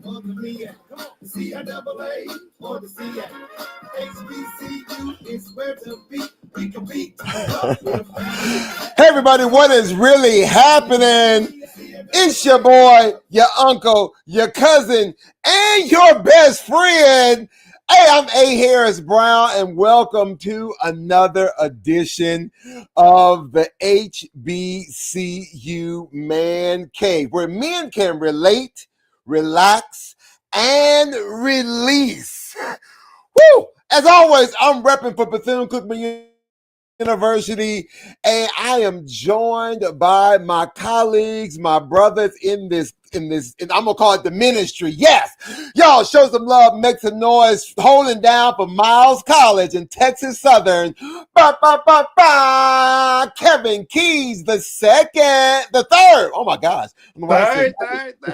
or the MEAC. Come on, C-I-double-A or the C-A. HBCU is where to be. We compete. Hey everybody, what is really happening? It's your boy, your uncle, your cousin, and your best friend. Hey, I'm A. Harris Brown, and welcome to another edition of the HBCU Man Cave, where men can relate, relax, and release. Woo! As always, I'm repping for Bethune-Cookman University, and I am joined by my colleagues, my brothers in this, and I'm gonna call it the ministry. Yes, y'all show some love, make some noise, holding down for Miles College in Texas Southern. Kevin Keys the third. Oh my gosh, Third. My bad. The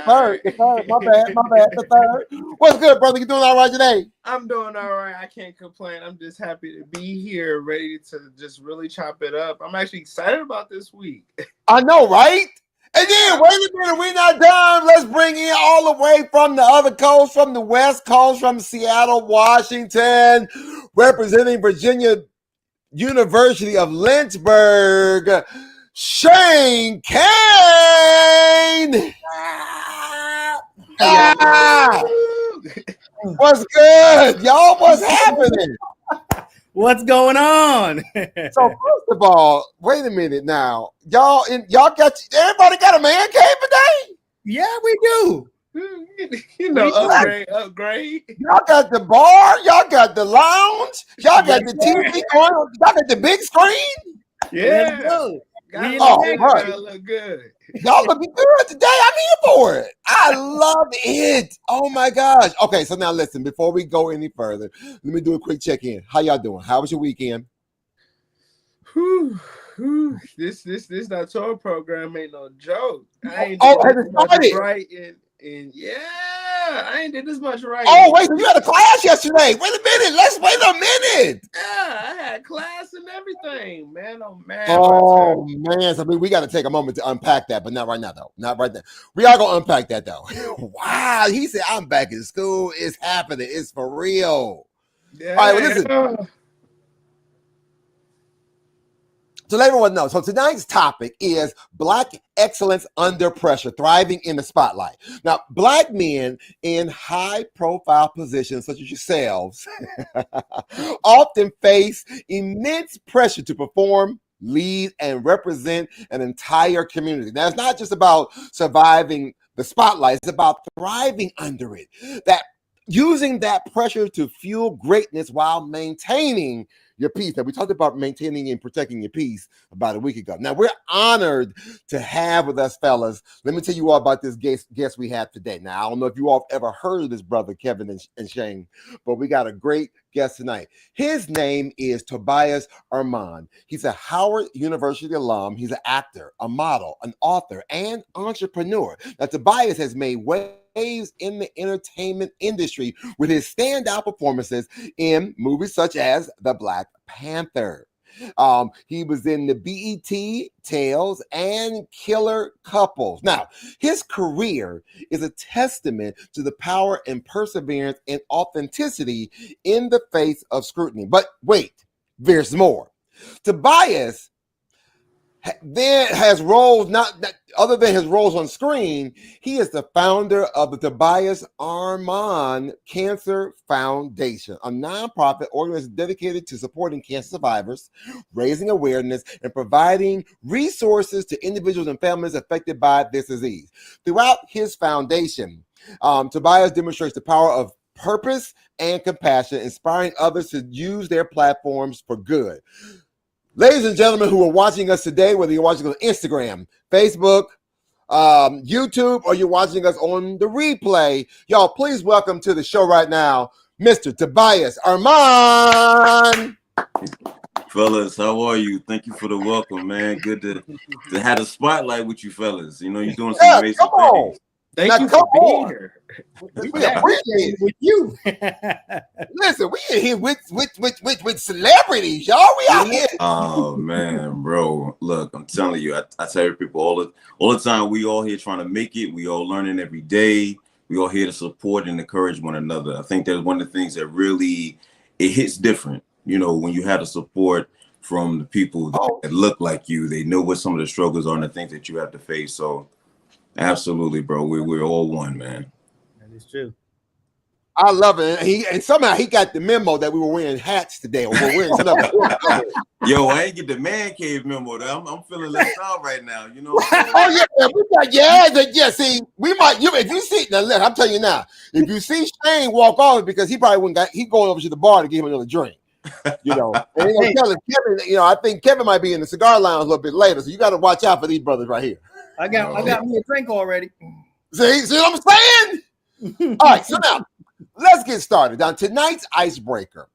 third. What's good, brother? You doing all right today? I'm doing all right. I can't complain. I'm just happy to be here, ready to just really chop it up. I'm actually excited about this week. I know, right? And then, wait a minute, we're not done. Let's bring in all the way from the other coast, from the West Coast, from Seattle, Washington, representing Virginia University of Lynchburg, Shane Kane. What's good, y'all? What's happening? What's going on? So first of all, wait a minute now. Everybody got a man cave today? Yeah, we do. You know, upgrade. Y'all got the bar, y'all got the lounge, y'all got the TV going, y'all got the big screen. Yeah. Right. Look good. Y'all looking good today. I'm here for it. I love it. Oh my gosh. Okay, so now listen, before we go any further, let me do a quick check-in. How y'all doing? How was your weekend? This tour program ain't no joke. I ain't right and I ain't did this much right. Oh, wait, you had a class yesterday. Wait a minute. Let's wait a minute. Yeah, I had class and everything, man. Oh, man. Oh, man. So we got to take a moment to unpack that, but not right now, though. Not right now. We are going to unpack that, though. Wow. He said, I'm back in school. It's happening. It's for real. Yeah. All right, well, listen. So let everyone know. So tonight's topic is Black excellence under pressure, thriving in the spotlight. Now, Black men in high-profile positions, such as yourselves, often face immense pressure to perform, lead, and represent an entire community. Now, it's not just about surviving the spotlight. It's about thriving under it. That using that pressure to fuel greatness while maintaining your peace. Now, we talked about maintaining and protecting your peace about a week ago. Now, we're honored to have with us, fellas. Let me tell you all about this guest we have today. Now, I don't know if you all have ever heard of this brother, Kevin and Shane, but we got a great guest tonight. His name is Tobias Armand. He's a Howard University alum. He's an actor, a model, an author, and entrepreneur. Now, Tobias has made waves in the entertainment industry with his standout performances in movies such as The Black Panther. He was in the BET Tales and Killer Couples. Now, his career is a testament to the power and perseverance and authenticity in the face of scrutiny. But wait, there's more. Tobias then has roles other than his roles on screen. He is the founder of the Tobias Armand Cancer Foundation, a nonprofit organization dedicated to supporting cancer survivors, raising awareness, and providing resources to individuals and families affected by this disease. Throughout his foundation, Tobias demonstrates the power of purpose and compassion, inspiring others to use their platforms for good. Ladies and gentlemen who are watching us today, whether you're watching on Instagram, Facebook, YouTube, or you're watching us on the replay, y'all, please welcome to the show right now, Mr. Tobias Armand. Fellas, how are you? Thank you for the welcome, man. Good to have a spotlight with you fellas. You know, you're doing some amazing things. Thank you for being here. We appreciate it with you. Listen, we in here with celebrities, y'all. We out here. Oh man, bro. Look, I'm telling you, I tell people all the time, we all here trying to make it. We all learning every day. we all here to support and encourage one another. I think that's one of the things that really it hits different, you know, when you have the support from the people that look like you. They know what some of the struggles are and the things that you have to face. So absolutely, bro. We're all one, man. That is true. I love it. And somehow he got the memo that we were wearing hats today, or we're wearing something. Yo, I ain't get the man cave memo though. I'm feeling left out right now. You know what I'm saying? Oh yeah, we got yeah. See, we might. If you see now, I'm telling you now. If you see Shane walk off, because he probably wouldn't. He going over to the bar to give him another drink. You know, and Kevin. You know, I think Kevin might be in the cigar lounge a little bit later. So you got to watch out for these brothers right here. I got me a drink already. See what I'm saying? All right, so now let's get started. Now tonight's icebreaker.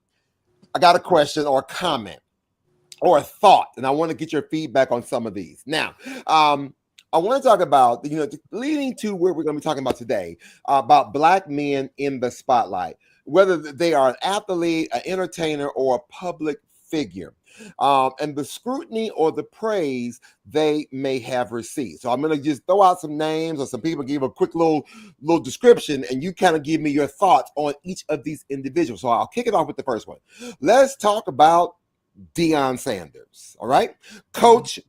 I got a question or a comment or a thought, and I want to get your feedback on some of these. Now, I want to talk about, you know, leading to where we're going to be talking about today, about Black men in the spotlight, whether they are an athlete, an entertainer, or a public figure, and the scrutiny or the praise they may have received. So I'm going to just throw out some names or some people, give a quick little description, and you kind of give me your thoughts on each of these individuals. So I'll kick it off with the first one. Let's talk about Deion Sanders. All right, Coach.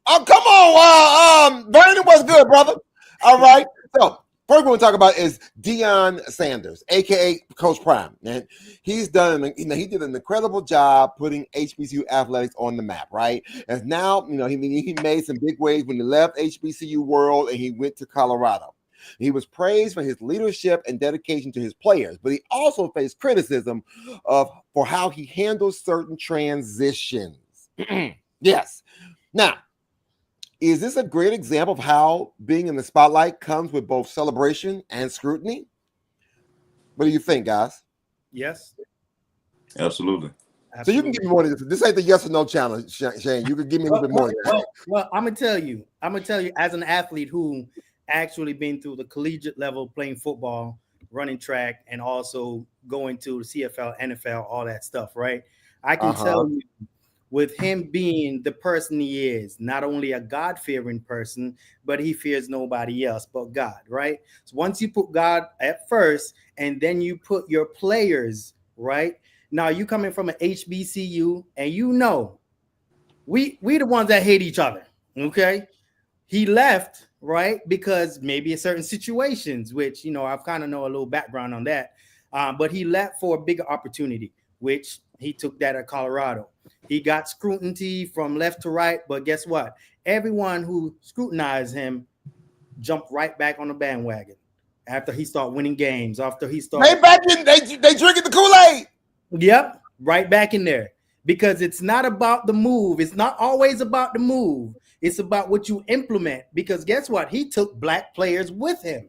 Oh, come on, Brandon, what's good, brother? All right, so first we're going to talk about is Deion Sanders, aka Coach Prime, and he did an incredible job putting HBCU athletics on the map, right? And now, you know, he made some big waves when he left HBCU world and he went to Colorado. He was praised for his leadership and dedication to his players, but he also faced criticism for how he handles certain transitions. Yes. Now, is this a great example of how being in the spotlight comes with both celebration and scrutiny? What do you think, guys? Yes. Absolutely. So you can give me more than this. This ain't the yes or no challenge, Shane. You can give me a little bit more than that. Well, I'm gonna tell you, as an athlete who actually been through the collegiate level, playing football, running track, and also going to the CFL, NFL, all that stuff, right? I can tell you, with him being the person he is, not only a God-fearing person, but he fears nobody else but God, right? So once you put God at first, and then you put your players, right? Now you coming from an HBCU, and you know, we the ones that hate each other, okay? He left, right? Because maybe in certain situations, which, you know, I've kind of know a little background on that, but he left for a bigger opportunity, which he took that at Colorado. He got scrutiny from left to right, but guess what? Everyone who scrutinized him jumped right back on the bandwagon after he started winning games. After he started, they drinking the Kool-Aid. Yep, right back in there, because it's not about the move. It's not always about the move. It's about what you implement. Because guess what? He took Black players with him,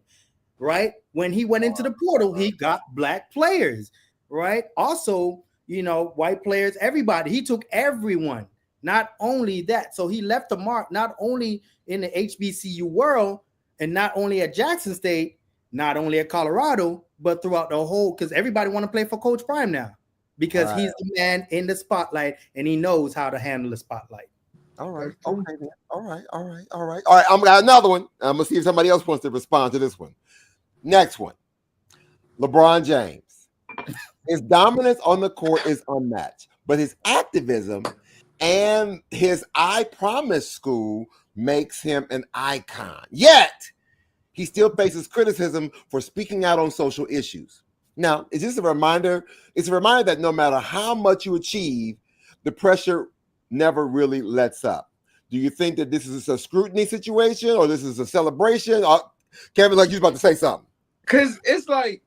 right? When he went into the portal, he got Black players, right? Also, you know, white players, everybody. He took everyone. Not only that, so he left a mark not only in the HBCU world and not only at Jackson State, not only at Colorado, but throughout the whole, because everybody want to play for Coach Prime now, because he's the man in the spotlight and he knows how to handle the spotlight. All right. Okay. All right. I'm got another one. I'm gonna see if somebody else wants to respond to this one. Next one. LeBron James. His dominance on the court is unmatched, but his activism and his I Promise school makes him an icon. Yet, he still faces criticism for speaking out on social issues. Now, is this a reminder? It's a reminder that no matter how much you achieve, the pressure never really lets up. Do you think that this is a scrutiny situation or this is a celebration? Or, Kevin, like you was about to say something. Because it's like,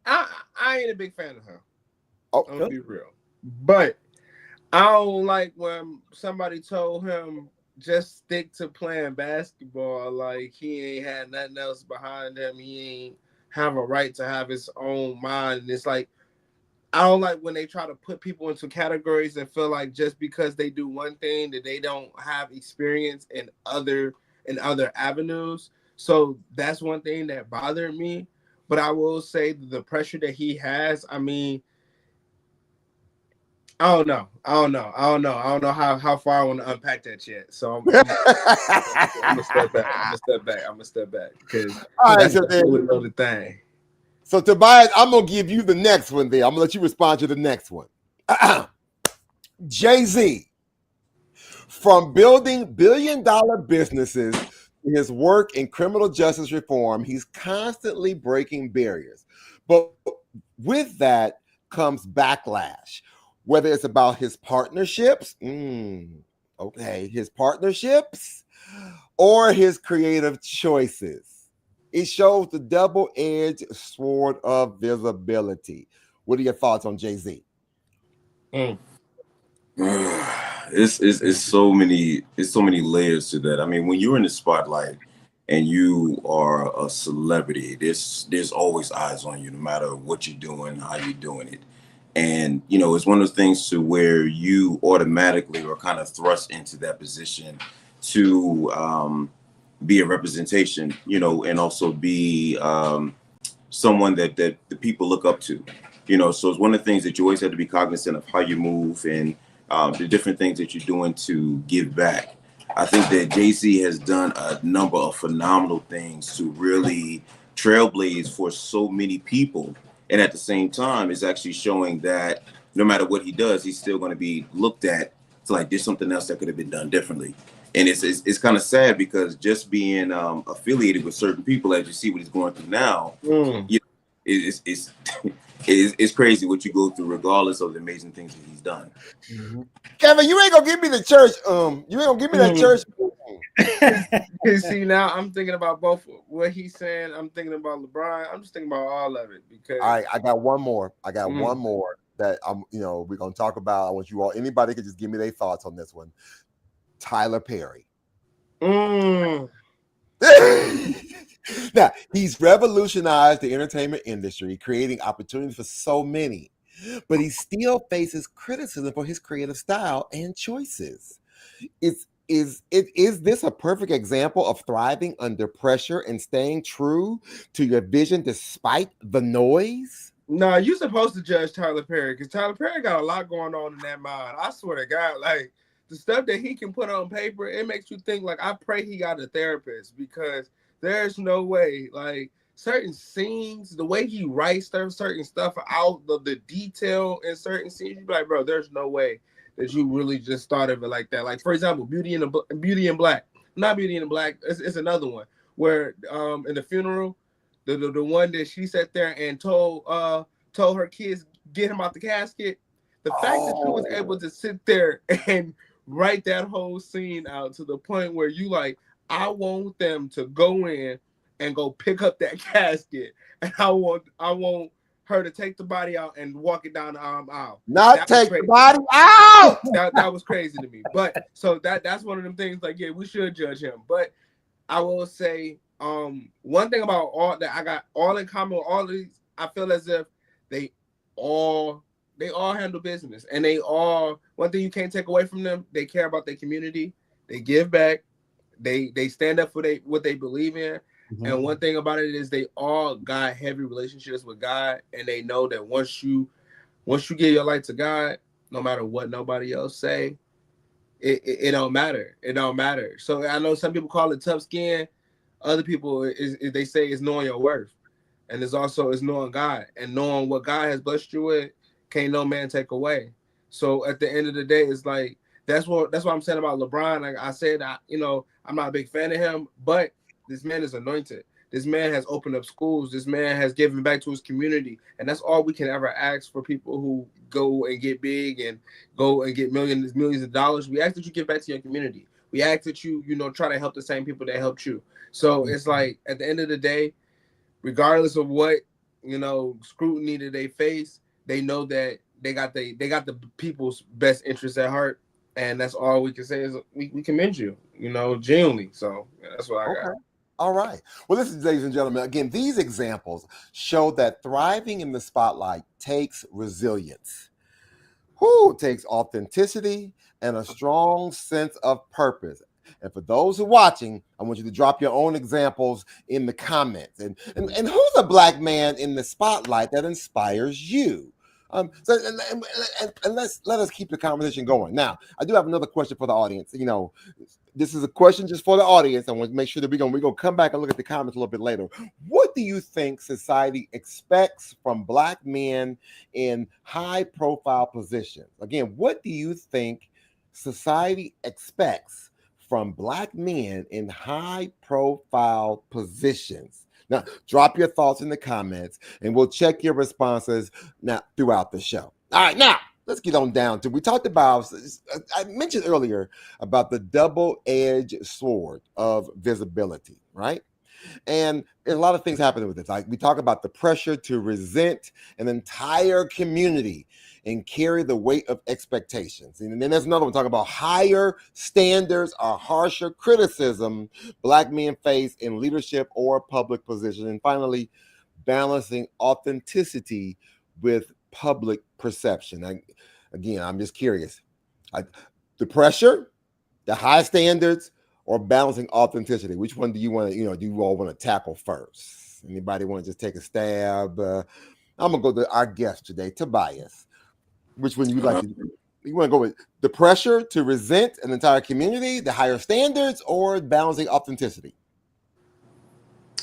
I ain't a big fan of him. Oh, I'm gonna be real. But I don't like when somebody told him just stick to playing basketball. Like he ain't had nothing else behind him. He ain't have a right to have his own mind. And it's like, I don't like when they try to put people into categories and feel like just because they do one thing that they don't have experience in other avenues. So that's one thing that bothered me. But I will say the pressure that he has, I mean, I don't know. I don't know how far I want to unpack that yet. So I'm gonna step back. I'm gonna step back because All right, that's so a then, whole other thing. so Tobias, I'm gonna give you the next one there. I'm gonna let you respond to the next one. Jay-Z, from building billion-dollar businesses to his work in criminal justice reform, he's constantly breaking barriers. But with that comes backlash, whether it's about his partnerships, his partnerships, or his creative choices. It shows the double-edged sword of visibility. What are your thoughts on Jay-Z? It's so many layers to that. I mean, when you're in the spotlight and you are a celebrity, there's always eyes on you, no matter what you're doing, how you're doing it. And it's one of those things to where you automatically are kind of thrust into that position to be a representation, and also be someone that the people look up to. So it's one of the things that you always have to be cognizant of how you move and the different things that you're doing to give back. I think that Jay-Z has done a number of phenomenal things to really trailblaze for so many people. And at the same time, it's actually showing that no matter what he does, he's still going to be looked at to like there's something else that could have been done differently. And it's kind of sad because just being affiliated with certain people, as you see what he's going through now, it's it's crazy what you go through, regardless of the amazing things that he's done. Mm-hmm. Kevin, you ain't gonna give me the church. You ain't gonna give me that church. See, now I'm thinking about both what he's saying. I'm thinking about LeBron. I'm just thinking about all of it because. All right, I got one more. One more that we're gonna talk about. I want you all. Anybody could just give me their thoughts on this one. Tyler Perry. Now, he's revolutionized the entertainment industry, creating opportunities for so many, but he still faces criticism for his creative style and choices. Is this a perfect example of thriving under pressure and staying true to your vision despite the noise? No, you're supposed to judge Tyler Perry because Tyler Perry got a lot going on in that mind. I swear to God, like the stuff that he can put on paper, it makes you think. Like, I pray he got a therapist because there's no way, like certain scenes, the way he writes certain stuff out, the detail in certain scenes, you be like, bro, there's no way that you really just thought of it like that. Like, for example, Beauty and Black, not Beauty and Black. It's another one where in the funeral, the one that she sat there and told her kids get him out the casket. The fact that she was able to sit there and write that whole scene out to the point where you like, I want them to go in and go pick up that casket, and I want her to take the body out and walk it down the aisle. Not take the body out. That was crazy to me. But so that's one of them things. Like, yeah, we should judge him. But I will say, one thing about all that I got all in common with all of these, I feel as if they all handle business, and they all, one thing you can't take away from them, they care about their community, they give back, they stand up for what they believe in. Mm-hmm. And one thing about it is they all got heavy relationships with God, and they know that once you give your life to God, no matter what nobody else say, it don't matter. It don't matter. So I know some people call it tough skin. Other people they say is knowing your worth, and it's also is knowing God, and knowing what God has blessed you with can't no man take away. So at the end of the day, it's like that's what I'm saying about LeBron. Like I said, I'm not a big fan of him, but this man is anointed. This man has opened up schools. This man has given back to his community, and that's all we can ever ask for people who go and get big and go and get millions of dollars. We ask that you give back to your community. We ask that you try to help the same people that helped you. So it's like at the end of the day, regardless of what scrutiny that they face, they know that they got the people's best interests at heart, and that's all we can say is we commend you, genuinely. So that's what I got. All right. Well, listen, ladies and gentlemen, again, these examples show that thriving in the spotlight takes resilience. It takes authenticity and a strong sense of purpose. And for those who are watching, I want you to drop your own examples in the comments. And who's a Black man in the spotlight that inspires you? So and let us keep the conversation going. Now, I do have another question for the audience. This is a question just for the audience. I want to make sure that we're gonna come back and look at the comments a little bit later. What do you think society expects from Black men in high-profile positions? Again, what do you think society expects from Black men in high-profile positions? Now, drop your thoughts in the comments, and we'll check your responses now throughout the show. All right, now let's get on down to. We talked about. I mentioned earlier about the double-edged sword of visibility, right? And a lot of things happen with this. Like we talk about the pressure to resent an entire community and carry the weight of expectations. And then there's another one talking about higher standards or harsher criticism Black men face in leadership or public positions. And finally, balancing authenticity with public perception. Again, I'm just curious. The pressure, the high standards, or balancing authenticity? Which one do you want to, do you all want to tackle first? Anybody want to just take a stab? I'm going to go to our guest today, Tobias. Which one you like to do? You want to go with the pressure to resent an entire community, the higher standards, or balancing authenticity?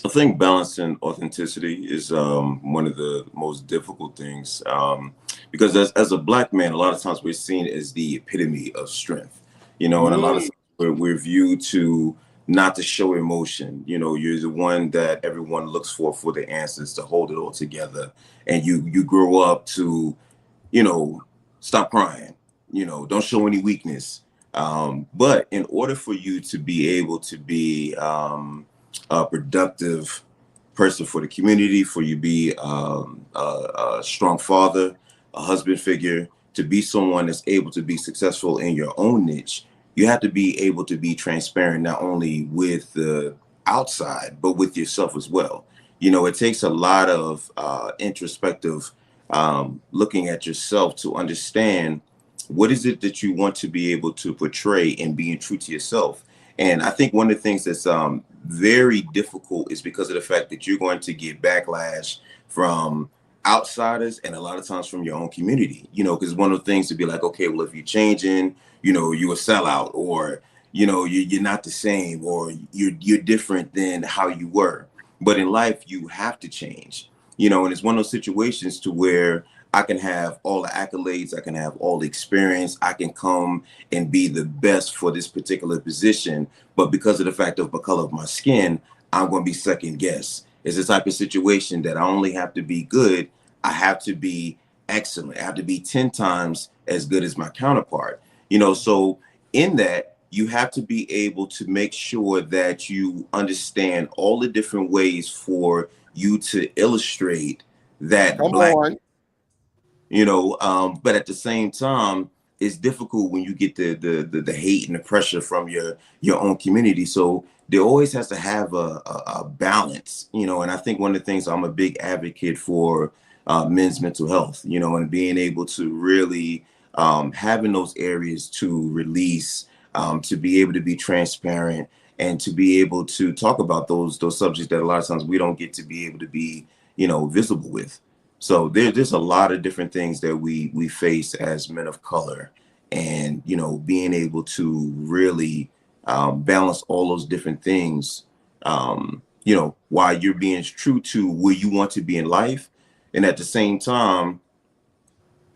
I think balancing authenticity is one of the most difficult things because as a Black man, a lot of times we're seen as the epitome of strength, and a lot of times we're viewed to not to show emotion. You're the one that everyone looks for the answers, to hold it all together, and you grow up to, stop crying, don't show any weakness. But in order for you to be able to be a productive person for the community, for you to be a strong father, a husband figure, to be someone that's able to be successful in your own niche, you have to be able to be transparent, not only with the outside, but with yourself as well. It takes a lot of introspective looking at yourself to understand what is it that you want to be able to portray and being true to yourself. And I think one of the things that's very difficult is because of the fact that you're going to get backlash from outsiders and a lot of times from your own community, because one of the things to be like, okay, well, if you're changing, you're a sellout, or, you're not the same, or you're different than how you were. But in life, you have to change, and it's one of those situations to where I can have all the accolades, I can have all the experience, I can come and be the best for this particular position. But because of the fact of the color of my skin, I'm going to be second guessed. It's the type of situation that I only have to be good. I have to be excellent. I have to be 10 times as good as my counterpart. So in that, you have to be able to make sure that you understand all the different ways for you to illustrate that Black. But at the same time, it's difficult when you get the hate and the pressure from your own community. So there always has to have a balance, and I think one of the things, I'm a big advocate for men's mental health, and being able to really having those areas to release, to be able to be transparent, and to be able to talk about those subjects that a lot of times we don't get to be able to be, visible with. So there's a lot of different things that we face as men of color, and being able to really balance all those different things, while you're being true to where you want to be in life, and at the same time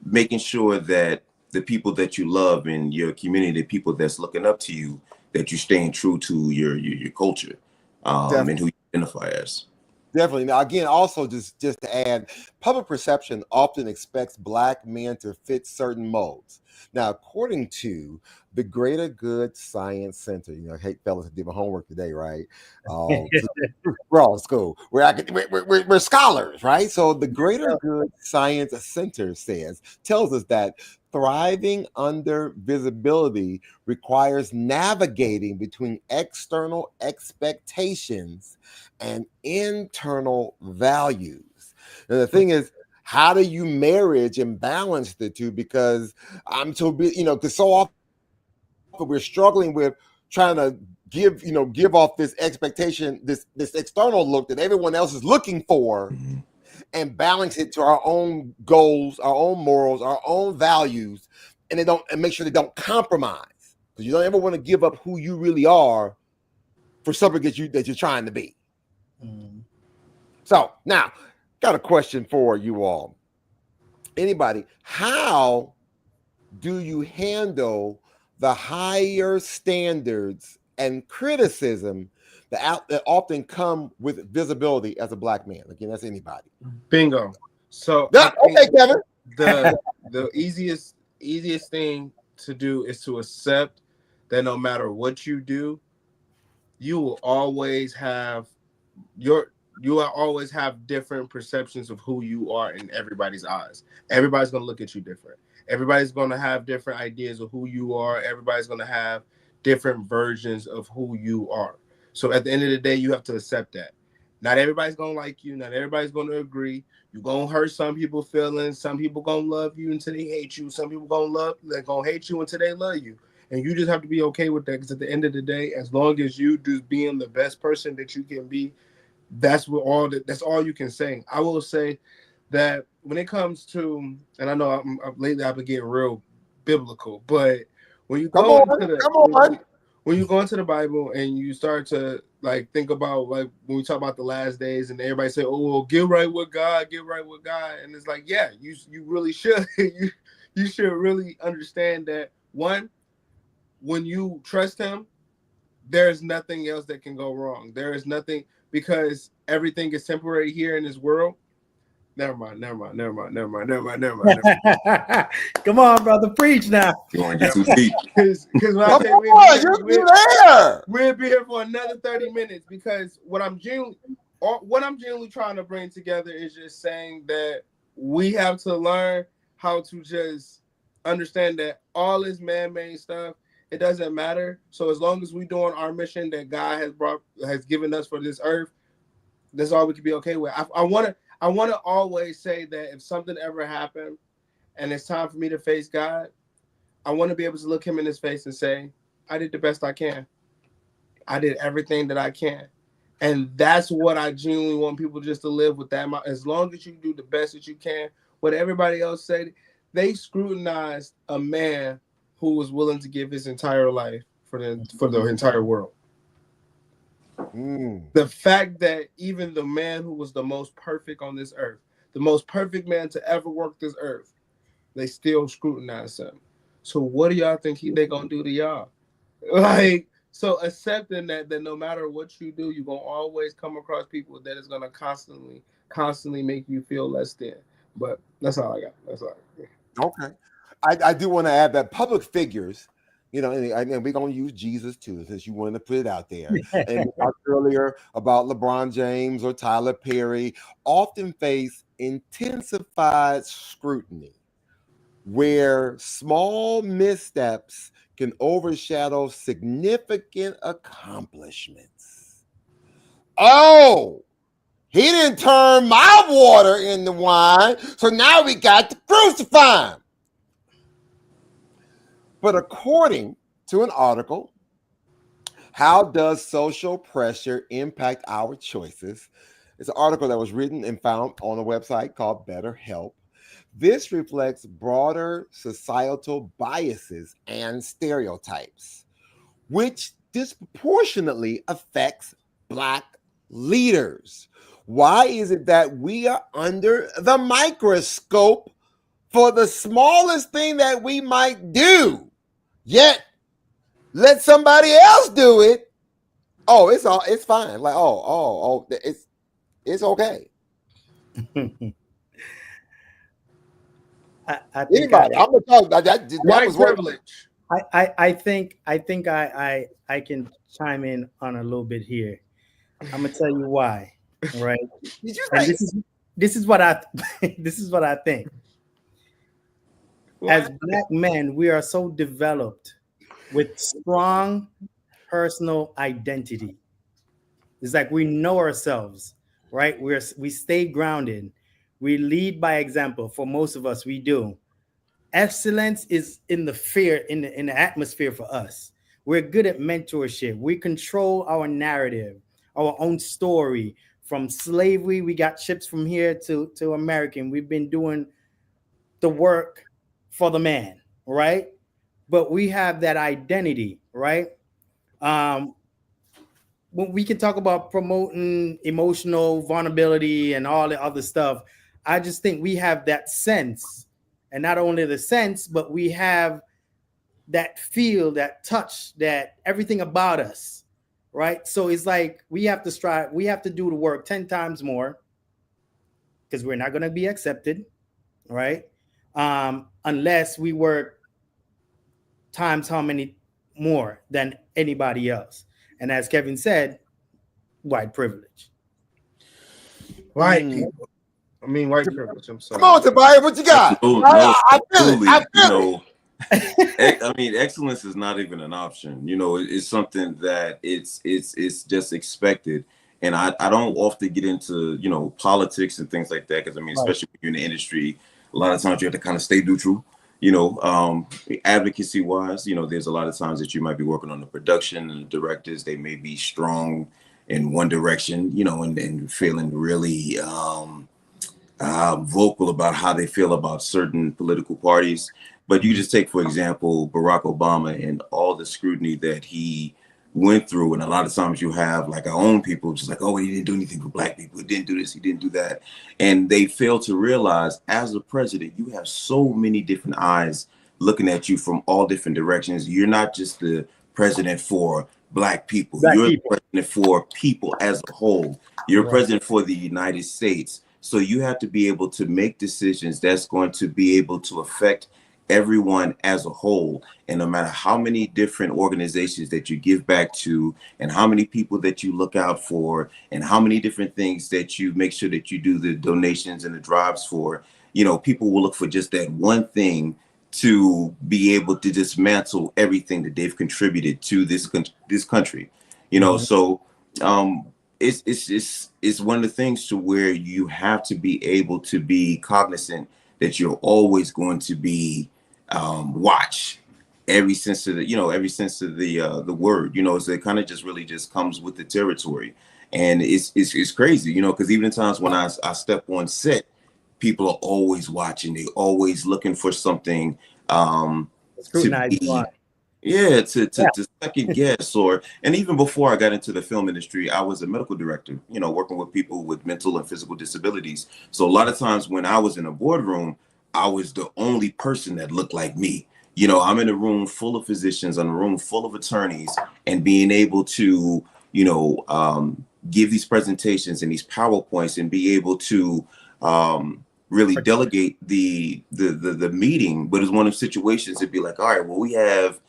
making sure that the people that you love in your community, the people that's looking up to you, that you're staying true to your culture, and who you identify as. Definitely. Now, again, also just to add, public perception often expects Black men to fit certain molds. Now, according to the Greater Good Science Center, hey, fellas, I did my homework today, right? We're all in school. We're scholars, right? So the Greater Good Science Center tells us that thriving under visibility requires navigating between external expectations and internal values. And the thing is, how do you marriage and balance the two? Because I'm so busy, because so often we're struggling with trying to give off this expectation, this external look that everyone else is looking for. and balance it to our own goals, our own morals, our own values, and make sure they don't compromise. Because you don't ever want to give up who you really are for something that you're trying to be. Mm. So now, got a question for you all. Anybody, how do you handle the higher standards and criticism that often come with visibility as a Black man? Again, that's anybody. Bingo. So okay, Kevin. The easiest thing to do is to accept that no matter what you do, you will always have different perceptions of who you are in everybody's eyes. Everybody's going to look at you different. Everybody's going to have different ideas of who you are. Everybody's going to have different versions of who you are. So at the end of the day, you have to accept that. Not everybody's going to like you. Not everybody's going to agree. You're going to hurt some people's feelings. Some people going to love you until they hate you. Some people they're going to hate you until they love you. And you just have to be okay with that, because at the end of the day, as long as you just being the best person that you can be, that's all you can say. I will say that when it comes to, and I know lately I've been getting real biblical, but when you go when you go into the Bible and you start to like think about, like when we talk about the last days and everybody say, oh, well, get right with God, and it's like, yeah, you really should. you should really understand that, one, when you trust him, there's nothing else that can go wrong. There is nothing, because everything is temporary here in this world. Never mind. Come on, brother, preach now. You want to get too deep? Because when I say we'll be here for another 30 minutes, because what I'm genuinely trying to bring together is just saying that we have to learn how to just understand that all this man-made stuff, it doesn't matter. So as long as we're doing our mission that God has given us for this earth, that's all we can be okay with. I want to always say that if something ever happened and it's time for me to face God, I want to be able to look him in his face and say, I did the best I can. I did everything that I can. And that's what I genuinely want people just to live with that. As long as you do the best that you can, what everybody else said, they scrutinized a man who was willing to give his entire life for the entire world. The fact that even the man who was the most perfect on this earth, the most perfect man to ever work this earth, they still scrutinize him. So what do y'all think they gonna do to y'all? Like, so accepting that no matter what you do, you're gonna always come across people that is gonna constantly make you feel less than. But that's all I got. That's all. Okay. I do want to add that public figures, and we're going to use Jesus too, since you wanted to put it out there. And we talked earlier about LeBron James or Tyler Perry, often face intensified scrutiny, where small missteps can overshadow significant accomplishments. Oh, he didn't turn my water into wine, so now we got to crucify him. But according to an article, How Does Social Pressure Impact Our Choices? It's an article that was written and found on a website called BetterHelp. This reflects broader societal biases and stereotypes, which disproportionately affects Black leaders. Why is it that we are under the microscope for the smallest thing that we might do, yet let somebody else do it? Oh, it's fine. Like, it's okay. I think anybody, I'm gonna talk about that. White privilege. I think I can chime in on a little bit here. I'm gonna tell you why. Right? Did you say? This is what I think. What? As Black men, we are so developed with strong personal identity. It's like we know ourselves, right? We stay grounded. We lead by example. For most of us, we do. Excellence is in the atmosphere for us. We're good at mentorship. We control our narrative, our own story from slavery. We got ships from here to American. We've been doing the work for the man, right? But we have that identity, right? When we can talk about promoting emotional vulnerability and all the other stuff, I just think we have that sense, and not only the sense, but we have that feel, that touch, that everything about us, right? So it's like we have to strive, we have to do the work 10 times more because we're not going to be accepted, right? Unless we work times how many more than anybody else. And as Kevin said, white privilege. White people. I mean, white privilege. I'm sorry. Come on, Tobias, what you got? I feel it. I feel it. I mean, excellence is not even an option. You know, it's something that it's just expected. And I don't often get into, you know, politics and things like that because I mean, especially when you're in the industry, a lot of times you have to kind of stay neutral. You know, advocacy wise, you know, there's a lot of times that you might be working on the production and the directors. They may be strong in one direction, you know, and feeling really vocal about how they feel about certain political parties. But you just take, for example, Barack Obama and all the scrutiny that he went through. And a lot of times you have like our own people just like, oh, he didn't do anything for black people. He didn't do this. He didn't do that. And they fail to realize as a president, you have so many different eyes looking at you from all different directions. You're not just the president for black people. You're the president for people as a whole. You're president for the United States. So you have to be able to make decisions that's going to be able to affect everyone as a whole. And no matter how many different organizations that you give back to and how many people that you look out for and how many different things that you make sure that you do the donations and the drives for, you know, people will look for just that one thing to be able to dismantle everything that they've contributed to this country, you know. So it's one of the things to where you have to be able to be cognizant that you're always going to be watch every sense of the word, you know. So it kind of just really just comes with the territory, and it's crazy, you know, because even in times when I step on set, people are always watching. They're always looking for something to second guess. And even before I got into the film industry, I was a medical director, you know, working with people with mental and physical disabilities. So a lot of times when I was in a boardroom, I was the only person that looked like me. You know, I'm in a room full of physicians, in a room full of attorneys, and being able to, you know, give these presentations and these PowerPoints and be able to really delegate the meeting. But it's one of those situations to be like, all right, well, we have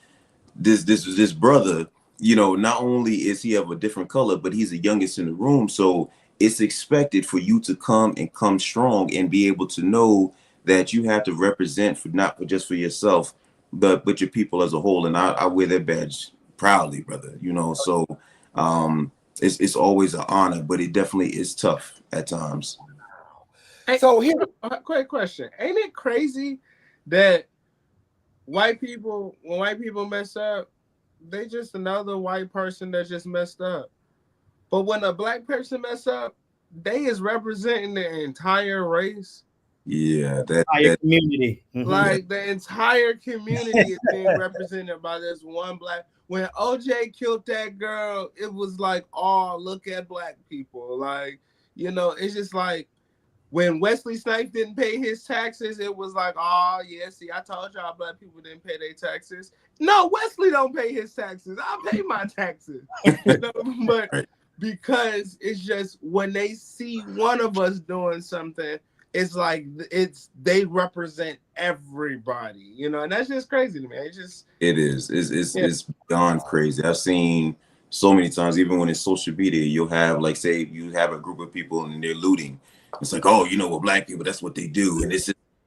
this brother, you know, not only is he of a different color, but he's the youngest in the room. So it's expected for you to come strong and be able to know that you have to represent for not just for yourself, but your people as a whole. And I wear that badge proudly, brother, you know. So it's always an honor, but it definitely is tough at times. So here, quick question: ain't it crazy that when white people mess up, they just another white person that just messed up? But when a black person mess up, they is representing the entire race. Yeah, entire community. Like the entire community is being represented by this one black. When OJ killed that girl, it was like, oh, look at black people. Like, you know, it's just like when Wesley Snipes didn't pay his taxes, it was like, oh yeah, see, I told y'all black people didn't pay their taxes. No, Wesley don't pay his taxes. I pay my taxes. You know? But because it's just when they see one of us doing something, it's like they represent everybody, you know, and that's just crazy to me. It's beyond crazy. I've seen so many times, even when it's social media, you'll have like, say you have a group of people and they're looting. It's like, oh, you know what, black people, that's what they do. And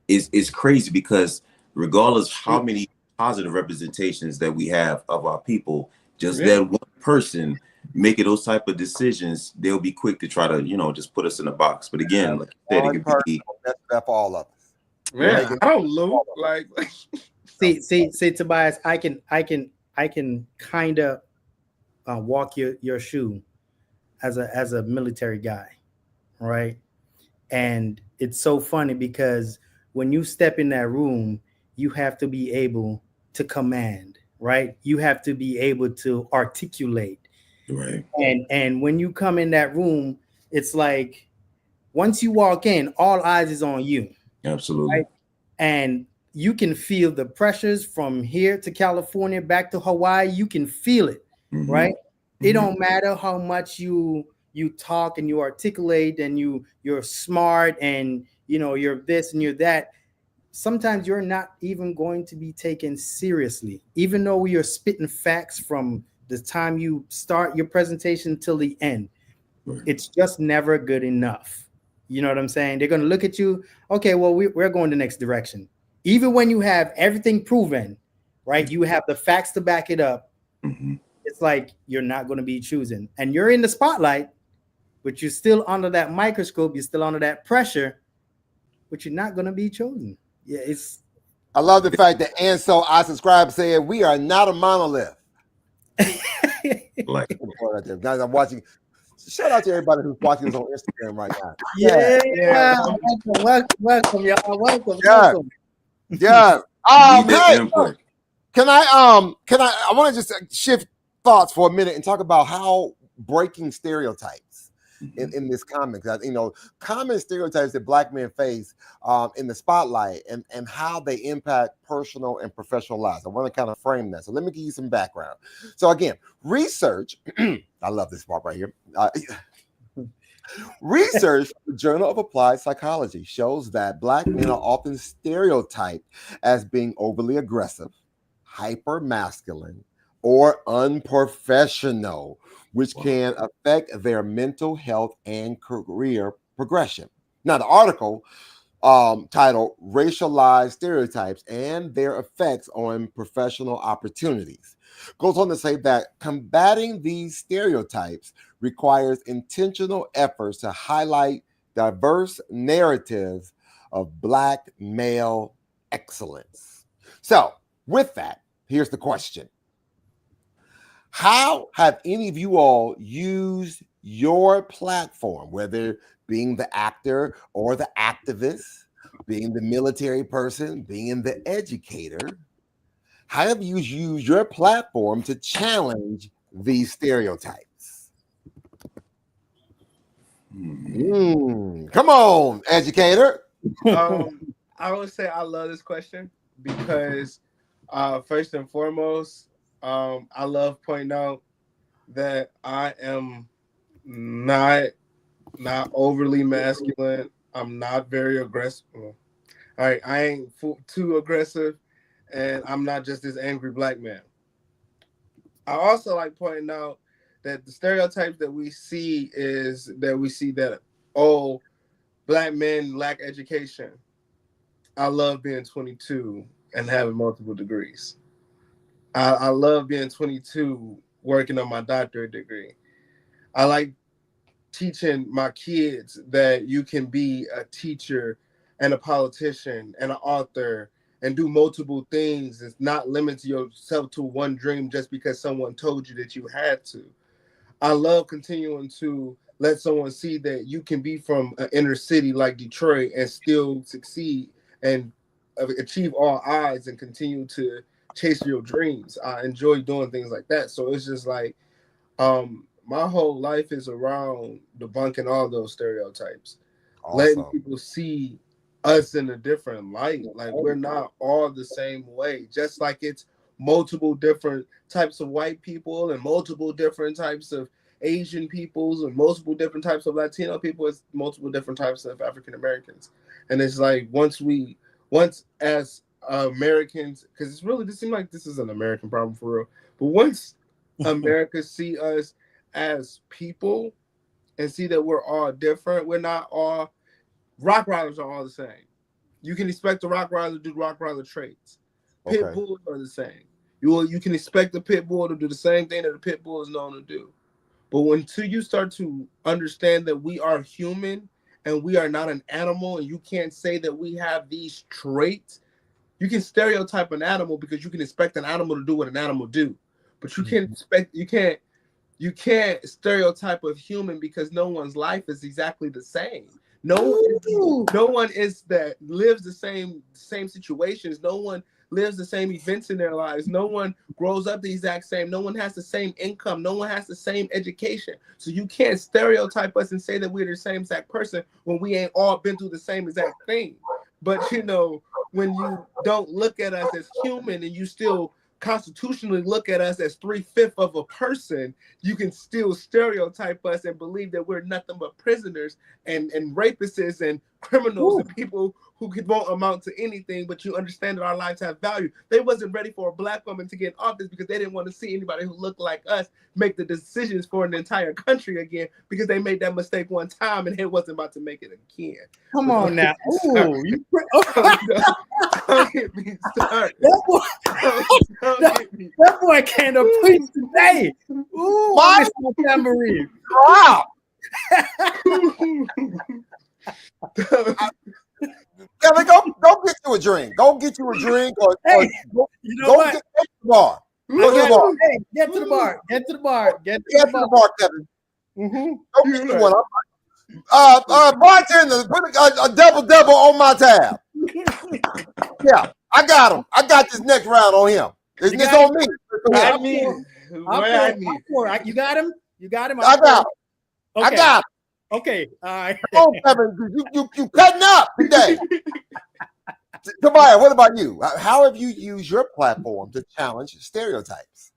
it's crazy because regardless how many positive representations that we have of our people, just that one person making those type of decisions, they'll be quick to try to, you know, just put us in a box. But again, like you said, it could be that's for all of us. Yeah, I don't look like see, Tobias, I can kind of walk your shoe as a military guy, right? And it's so funny because when you step in that room, you have to be able to command, right? You have to be able to articulate. Right. And when you come in that room, it's like once you walk in, all eyes is on you, Absolutely. right? And you can feel the pressures from here to California back to Hawaii. You can feel it, Mm-hmm. right? It Mm-hmm. don't matter how much you talk and you articulate and you're smart and you're this and you're that. Sometimes you're not even going to be taken seriously, even though you're spitting facts from the time you start your presentation till the end. Right. It's just never good enough. You know what I'm saying? They're going to look at you. Okay, well, we're going the next direction. Even when you have everything proven, right? You have the facts to back it up. Mm-hmm. It's like you're not going to be choosing. And you're in the spotlight, but you're still under that microscope. You're still under that pressure, but you're not going to be chosen. Yeah, it's. I love the fact that and so I subscribe said we are not a monolith. Like, Guys, I'm watching. Shout out to everybody who's watching this on Instagram right now. Yeah. Welcome, y'all. Welcome. Yeah. Welcome. Yeah. need that Hey, input. I want to just shift thoughts for a minute and talk about how breaking stereotypes in this comic. Common stereotypes that Black men face in the spotlight and how they impact personal and professional lives. I want to kind of frame that. So let me give you some background. So again, research, I love this part right here. Research from the Journal of Applied Psychology shows that Black men are often stereotyped as being overly aggressive, hyper masculine, or unprofessional, which can affect their mental health and career progression. Now, the article titled Racialized Stereotypes and Their Effects on Professional Opportunities goes on to say that combating these stereotypes requires intentional efforts to highlight diverse narratives of Black male excellence. So, with that, here's the question. How have any of you all used your platform, whether being the actor or the activist, being the military person, being the educator? How have you used your platform to challenge these stereotypes? Come on, educator. I would say I love this question because first and foremost, I love pointing out that I am not overly masculine. I'm not very aggressive. All right, I ain't too aggressive, and I'm not just this angry Black man. I also like pointing out that the stereotypes that we see that oh, Black men lack education. I love being 22 and having multiple degrees. I love being 22 working on my doctorate degree. I like teaching my kids that you can be a teacher and a politician and an author and do multiple things. It's not limit yourself to one dream just because someone told you that you had to. I love continuing to let someone see that you can be from an inner city like Detroit and still succeed and achieve all odds and continue to chase your dreams. I enjoy doing things like that. So it's just like my whole life is around debunking all those stereotypes, letting people see us in a different light. Like we're not all the same way, just like it's multiple different types of white people and multiple different types of Asian peoples and multiple different types of Latino people. It's multiple different types of African Americans. And it's like once as Americans, because it's really, this seems like this is an American problem for real, but once America see us as people and see that we're all different, we're not all, rock riders are all the same. You can expect the rock rider to do rock rider traits. Pit bulls are the same. You can expect the pit bull to do the same thing that the pit bull is known to do. But until you start to understand that we are human and we are not an animal, and you can't say that we have these traits, you can stereotype an animal because you can expect an animal to do what an animal do. But you can't you can't stereotype of human because no one's life is exactly the same. No one is that lives the same situations. No one lives the same events in their lives. No one grows up the exact same. No one has the same income. No one has the same education. So you can't stereotype us and say that we're the same exact person when we ain't all been through the same exact thing. But you know, when you don't look at us as human and you still constitutionally look at us as 3/5 of a person, you can still stereotype us and believe that we're nothing but prisoners and rapists and criminals and people who won't amount to anything. But you understand that our lives have value. They wasn't ready for a black woman to get in office because they didn't want to see anybody who looked like us make the decisions for an entire country again, because they made that mistake one time and they wasn't about to make it again. Come on now. Ooh, don't get me started. That boy can't preach today. Ooh, Why? Marie. Wow. Kevin, go get you a drink. Go get you a drink, or you know go what? get to the bar. Go to the bar. Hey, get to the bar. Get to the bar. Get to Get the to the bar. bar, Kevin. Go get you one. Bartender, put a double on my tab. Yeah, I got him. I got this next round on him. It's on me. I need. You got him? You got him? I got him. Okay. I got him. Okay. All right. Come on, Kevin. You cutting up today. Tobias, what about you? How have you used your platform to challenge stereotypes?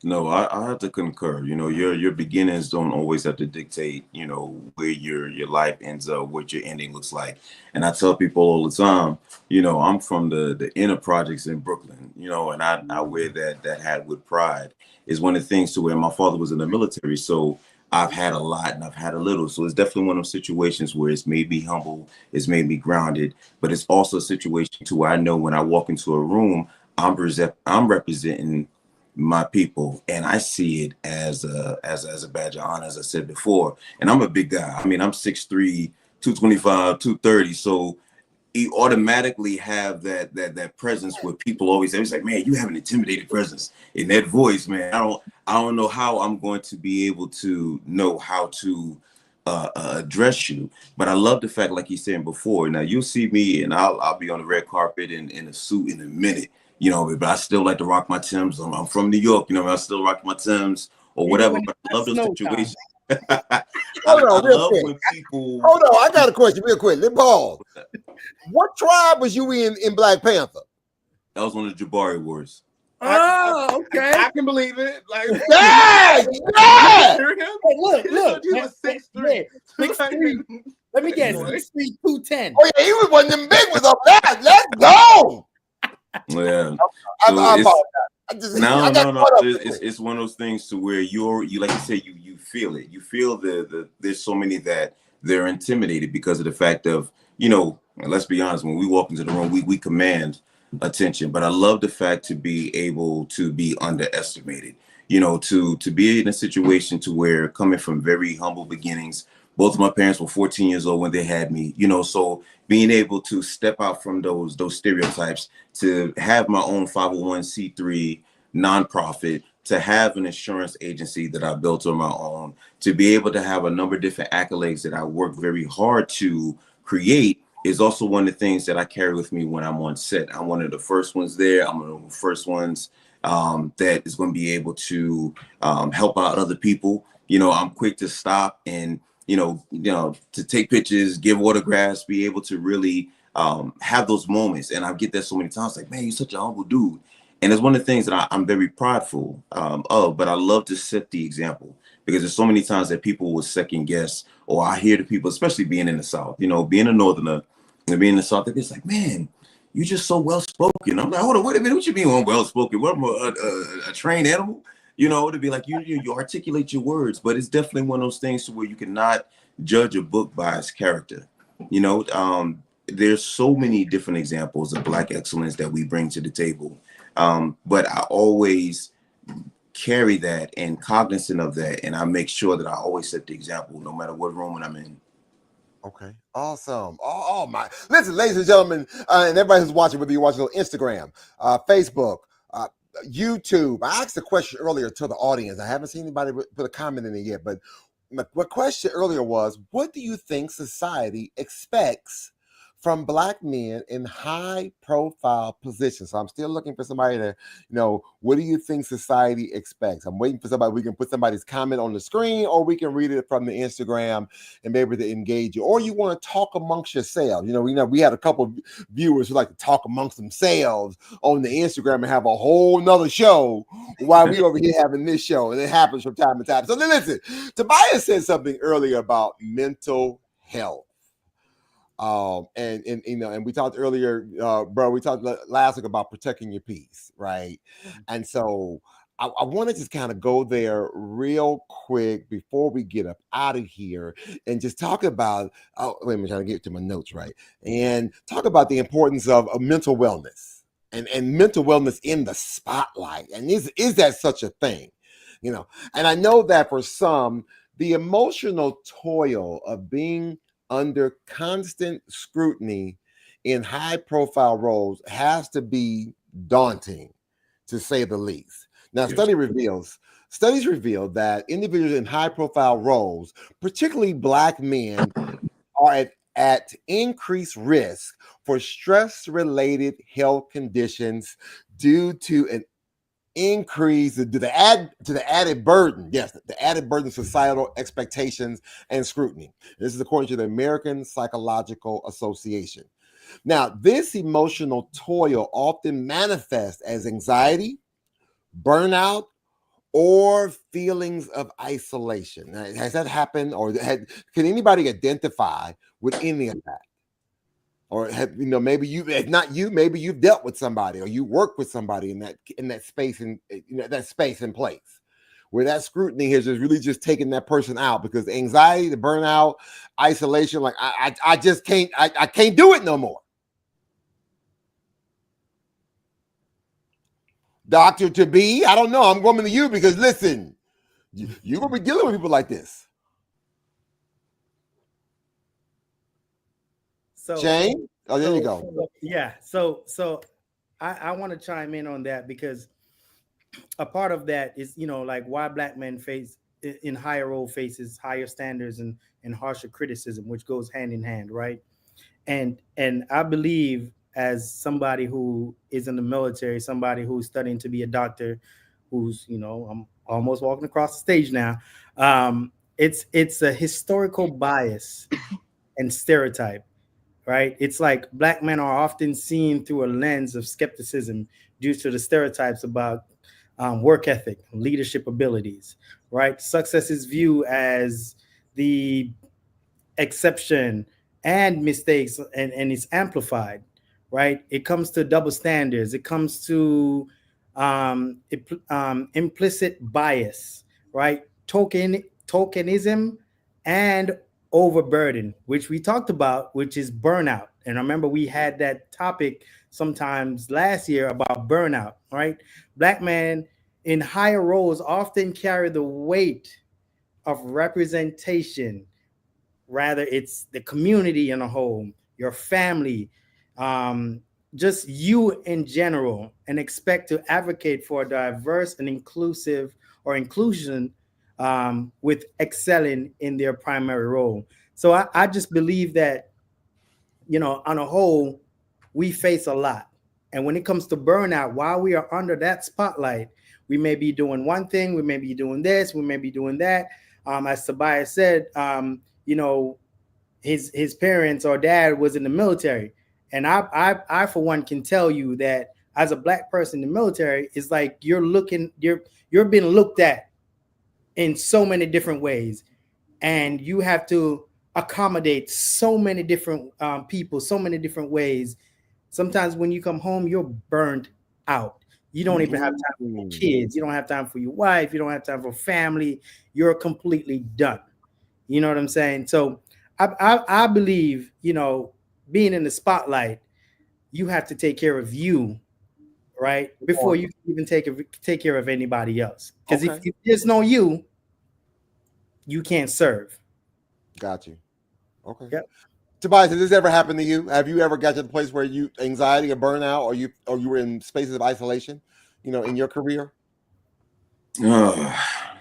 No, I have to concur. You know, your beginnings don't always have to dictate, you know, where your life ends up, what your ending looks like. And I tell people all the time, you know, I'm from the inner projects in Brooklyn, you know, and I wear that hat with pride. Is one of the things to where my father was in the military, so I've had a lot and I've had a little. So it's definitely one of those situations where it's made me humble, it's made me grounded, but it's also a situation to where I know when I walk into a room, I'm representing my people, and I see it as a badge of honor, as I said before. And I'm a big guy. I mean, I'm 6'3", 225, 230. So you automatically have that presence where people always say, it's like, man, you have an intimidating presence in that voice, man. I don't know how I'm going to be able to know how to address you, but I love the fact, like you said before. Now you'll see me, and I'll be on the red carpet in a suit in a minute, you know, but I still like to rock my Timbs. I'm from New York, you know, I still rock my Timbs or whatever. But I love those situations. Hold on, real quick. When people... Hold on, I got a question real quick. Let me pause. What tribe was you in Black Panther? That was on the Jabari Wars. Oh, okay. I can believe it. Like, yeah. Hey, look. He was 6'3". 6'3". Let me guess. 6'3", 210. Oh yeah, he was one of them big ones up there. Let's go. Yeah. I apologize. No. It's one of those things to where you like you say, you feel it. You feel there's so many that they're intimidated because of the fact of, you know, and let's be honest, when we walk into the room, we command attention. But I love the fact to be able to be underestimated, you know, to be in a situation to where, coming from very humble beginnings, both of my parents were 14 years old when they had me, you know, so being able to step out from those stereotypes, to have my own 501c3 nonprofit, to have an insurance agency that I built on my own, to be able to have a number of different accolades that I worked very hard to create, is also one of the things that I carry with me when I'm on set. I'm one of the first ones there. I'm one of the first ones that is going to be able to help out other people. You know, I'm quick to stop and, you know, to take pictures, give autographs, be able to really have those moments. And I get that so many times, like, man, you're such a humble dude. And it's one of the things that I'm very prideful of, but I love to set the example, because there's so many times that people will second guess, or I hear the people, especially being in the South, you know, being a Northerner and being in the South, it's like, man, you're just so well-spoken. I'm like, hold on, wait a minute, what you mean I'm well-spoken? What, I'm a trained animal? You know, to be like, you articulate your words, but it's definitely one of those things to where you cannot judge a book by its character. You know, there's so many different examples of Black excellence that we bring to the table. But I always carry that and cognizant of that, and I make sure that I always set the example no matter what room I'm in. Okay, awesome. Oh my! Listen, ladies and gentlemen, and everybody who's watching, whether you're watching on Instagram, Facebook, YouTube. I asked a question earlier to the audience. I haven't seen anybody put a comment in it yet, but my question earlier was, what do you think society expects from Black men in high profile positions? So I'm still looking for somebody to, what do you think society expects? I'm waiting for somebody. We can put somebody's comment on the screen, or we can read it from the Instagram and be able to engage you. Or you want to talk amongst yourselves. We had a couple of viewers who like to talk amongst themselves on the Instagram and have a whole nother show while we over here having this show. And it happens from time to time. So then listen, Tobias said something earlier about mental health. And we talked earlier, bro. We talked last week about protecting your peace, right? And so I want to just kind of go there real quick before we get up out of here and just talk about. Oh, wait a minute, trying to get to my notes right, and talk about the importance of mental wellness and mental wellness in the spotlight. And is that such a thing? And I know that for some, the emotional toil of being under constant scrutiny in high profile roles has to be daunting, to say the least. Now, studies reveal that individuals in high profile roles, particularly Black men, are at increased risk for stress related health conditions due to an increase to the added burden. Yes, the added burden of societal expectations and scrutiny. This is according to the American Psychological Association. Now, this emotional toil often manifests as anxiety, burnout, or feelings of isolation. Now, has that happened, or can anybody identify with any of that? Or maybe if not you, maybe you've dealt with somebody, or you work with somebody in that space, and that space and place where that scrutiny has just really just taken that person out, because the anxiety, the burnout, isolation, like I just can't, I can't do it no more. Dr. To be, I don't know. I'm coming to you because listen, you're gonna be dealing with people like this. So Shane? Oh, there you go. Yeah. So I want to chime in on that, because a part of that is, like why Black men face in higher role faces higher standards and harsher criticism, which goes hand in hand, right? And I believe, as somebody who is in the military, somebody who's studying to be a doctor, who's, I'm almost walking across the stage now. It's a historical bias and stereotype, right? It's like Black men are often seen through a lens of skepticism due to the stereotypes about work ethic, leadership abilities, right? Success is viewed as the exception and mistakes, and it's amplified, right? It comes to double standards. It comes to implicit bias, right? Tokenism and overburden, which we talked about, which is burnout. And I remember we had that topic sometimes last year about burnout, right? Black men in higher roles often carry the weight of representation. Rather, it's the community in a whole, your family, just you in general, and expect to advocate for a diverse and inclusive or inclusion with excelling in their primary role. So I just believe that, on a whole, we face a lot. And when it comes to burnout, while we are under that spotlight, we may be doing one thing, we may be doing this, we may be doing that. As Tobias said, his parents or dad was in the military. And I for one can tell you that as a Black person in the military, it's like you're being looked at in so many different ways, and you have to accommodate so many different people, so many different ways. Sometimes when you come home, you're burned out. You don't even have time for your kids. You don't have time for your wife. You don't have time for family. You're completely done. You know what I'm saying? So I believe, being in the spotlight, you have to take care of you, right? Before you can even take care of anybody else. Because if there's no you can't serve. Got you. Okay. Yep. Tobias, has this ever happened to you? Have you ever got to the place where you anxiety or burnout, or you were in spaces of isolation? in your career?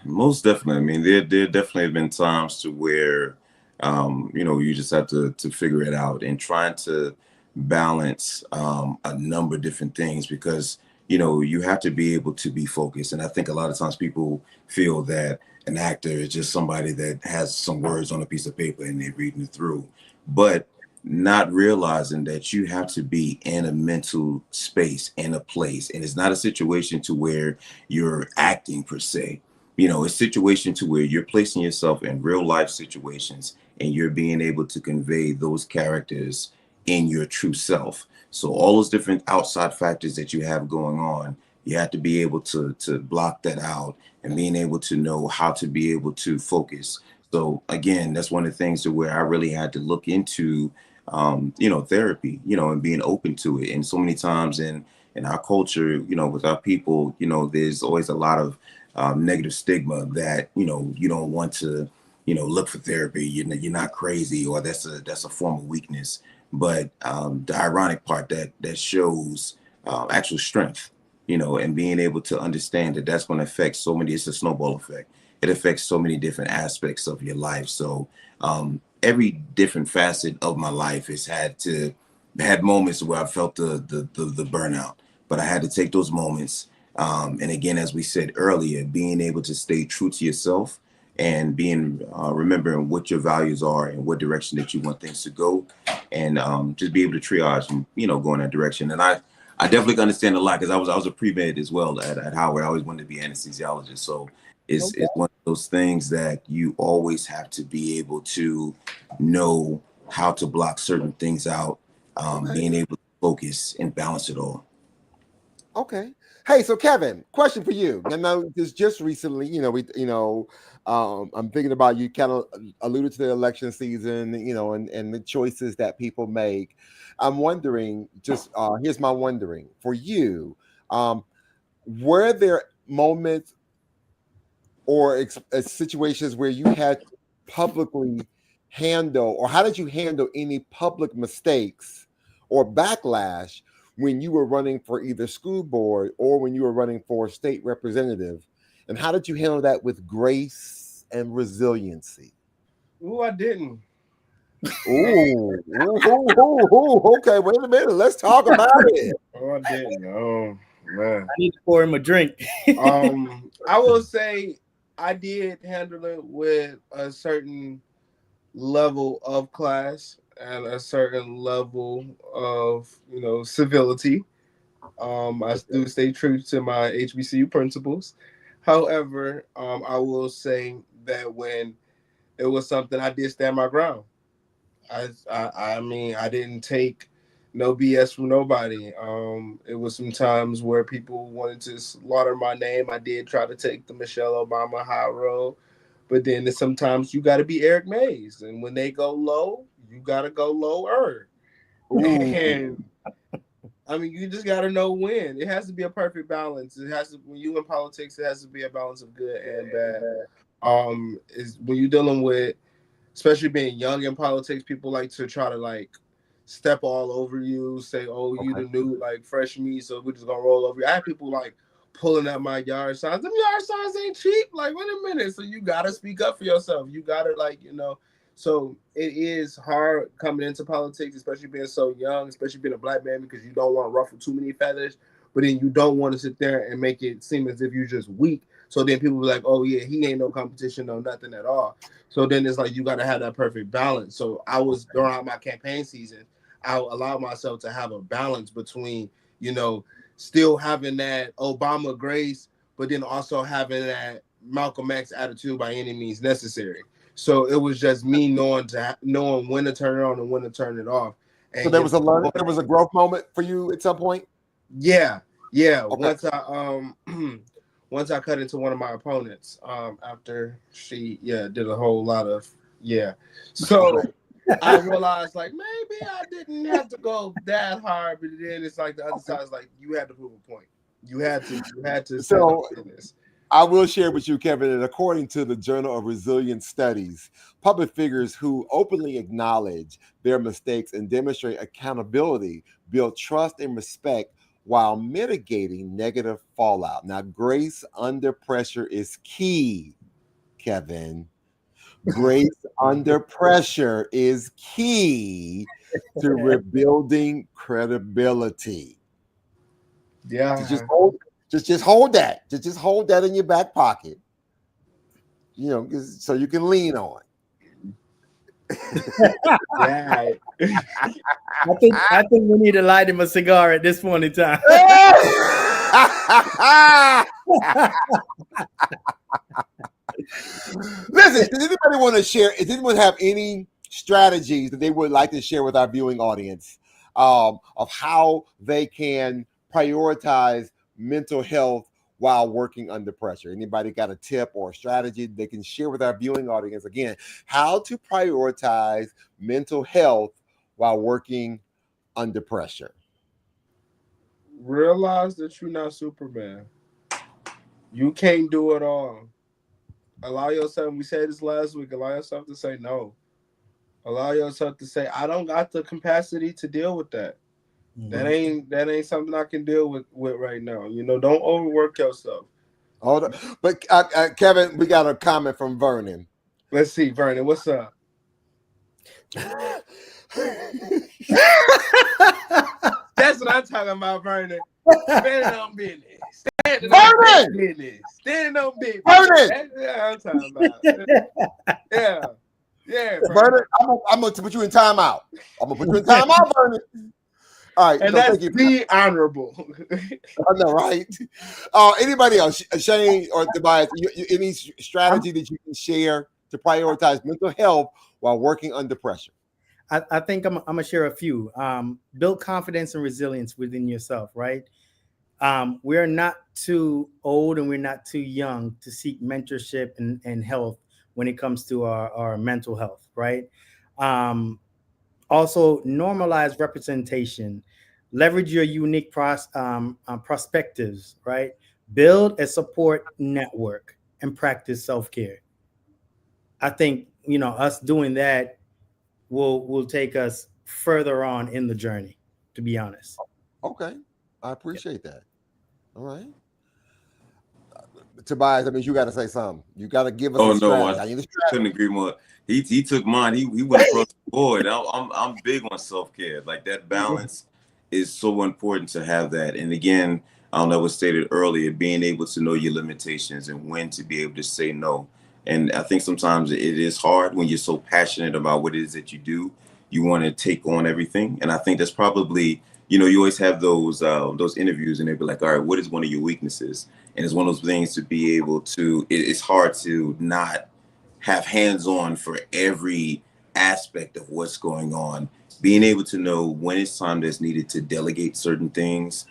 Most definitely. I mean, there definitely have been times to where, you just have to figure it out and trying to balance a number of different things because you have to be able to be focused. And I think a lot of times people feel that an actor is just somebody that has some words on a piece of paper and they're reading it through, but not realizing that you have to be in a mental space, in a place, and it's not a situation to where you're acting per se. A situation to where you're placing yourself in real life situations and you're being able to convey those characters in your true self. So all those different outside factors that you have going on, you have to be able to block that out and being able to know how to be able to focus. So again, that's one of the things to where I really had to look into therapy, and being open to it. And so many times in our culture, with our people, there's always a lot of negative stigma that you don't want to look for therapy. You're not crazy, or that's a form of weakness. But the ironic part that shows actual strength, and being able to understand that that's going to affect so many. It's a snowball effect. It affects so many different aspects of your life. So every different facet of my life has had moments where I felt the burnout, but I had to take those moments. And again, as we said earlier, being able to stay true to yourself and being remembering what your values are and what direction that you want things to go, and just be able to triage and go in that direction. And I definitely understand a lot because I was a pre-med as well at Howard. I always wanted to be anesthesiologist, so it's one of those things that you always have to be able to know how to block certain things out, being able to focus and balance it all. Okay. Hey, so Kevin, question for you. I know this just recently, I'm thinking about you kind of alluded to the election season, and the choices that people make. I'm wondering, here's my wondering for you. Were there moments or situations where you had to publicly handle, or how did you handle any public mistakes or backlash when you were running for either school board or when you were running for state representative? And how did you handle that with grace and resiliency? Ooh, I didn't. Okay, wait a minute. Let's talk about it. Oh, I didn't. Oh man. I need to pour him a drink. I will say I did handle it with a certain level of class and a certain level of civility. I do stay true to my HBCU principles. However, I will say that when it was something, I did stand my ground. I mean, I didn't take no BS from nobody. It was some times where people wanted to slaughter my name. I did try to take the Michelle Obama high road, but then sometimes you got to be Eric Mays, and when they go low, you got to go lower. And I mean, you just got to know when. It has to be a perfect balance. It has to, when you in politics, it has to be a balance of good and bad. Is when you're dealing with, especially being young in politics, people like to try to like step all over you, say, "Oh, you the new like fresh meat, so we're just gonna roll over you." I have people like pulling up my yard signs. Them yard signs ain't cheap. Like, wait a minute. So you gotta speak up for yourself. You gotta So it is hard coming into politics, especially being so young, especially being a black man, because you don't want to ruffle too many feathers, but then you don't want to sit there and make it seem as if you're just weak. So then people be like, "Oh yeah, he ain't no competition, no nothing at all." So then it's like you got to have that perfect balance. So I was during my campaign season, I allowed myself to have a balance between, still having that Obama grace, but then also having that Malcolm X attitude by any means necessary. So it was just me knowing when to turn it on and when to turn it off. And So there was a growth moment for you at some point. Yeah. Okay. Once I cut into one of my opponents, after she did a whole lot of so I realized like maybe I didn't have to go that hard, but then it's like the other side is like you had to prove a point. You had to So I will share with you, Kevin, that according to the Journal of Resilient Studies, public figures who openly acknowledge their mistakes and demonstrate accountability build trust and respect while mitigating negative fallout. Now, grace under pressure is key, Kevin. Grace under pressure is key to rebuilding credibility. Yeah. Just hold that. Just hold that in your back pocket. You know, so you can lean on. Yeah. I think we need to light him a cigar at this point in time. Listen, does anybody want to share? Does anyone have any strategies that they would like to share with our viewing audience of how they can prioritize mental health while working under pressure? Anybody got a tip or a strategy they can share with our viewing audience? Again, how to prioritize mental health while working under pressure. Realize that you're not Superman. You can't do it all. Allow yourself, we said this last week, allow yourself to say no. Allow yourself to say, I don't got the capacity to deal with that. Mm-hmm. That ain't something I can deal with right now. You know, don't overwork yourself. Hold on. But Kevin, we got a comment from Vernon. Let's see, Vernon, what's up? That's what I'm talking about, Vernon. Standing on business. Standing on business. Standing on business. Vernon! That's what I'm talking about. Yeah. Yeah. Vernon, I'm going to put you in timeout. I'm going to put you in timeout, Vernon. All right. And so that's thank you. the honorable. I know, right? Anybody else, Shane or Tobias, any strategy that you can share to prioritize mental health while working under pressure? I think I'm gonna share a few. Build confidence and resilience within yourself, right? We're not too old and we're not too young to seek mentorship and health when it comes to our mental health, right? Also, normalize representation, leverage your unique perspectives, right? Build a support network and practice self-care. I think, us doing that will take us further on in the journey, to be honest. Okay. I appreciate that. All right. Tobias, I mean, you got to say something. You got to give us a strategy. I need a strategy. Couldn't agree more. He took mine. He went across the board. I'm big on self-care. Like that balance is so important to have that. And again, I don't know what stated earlier, being able to know your limitations and when to be able to say no. And I think sometimes it is hard when you're so passionate about what it is that you do. You want to take on everything. And I think that's probably, you always have those interviews and they'll be like, all right, what is one of your weaknesses? And it's one of those things to be able to, it's hard to not have hands-on for every aspect of what's going on. Being able to know when it's time that's needed to delegate certain things,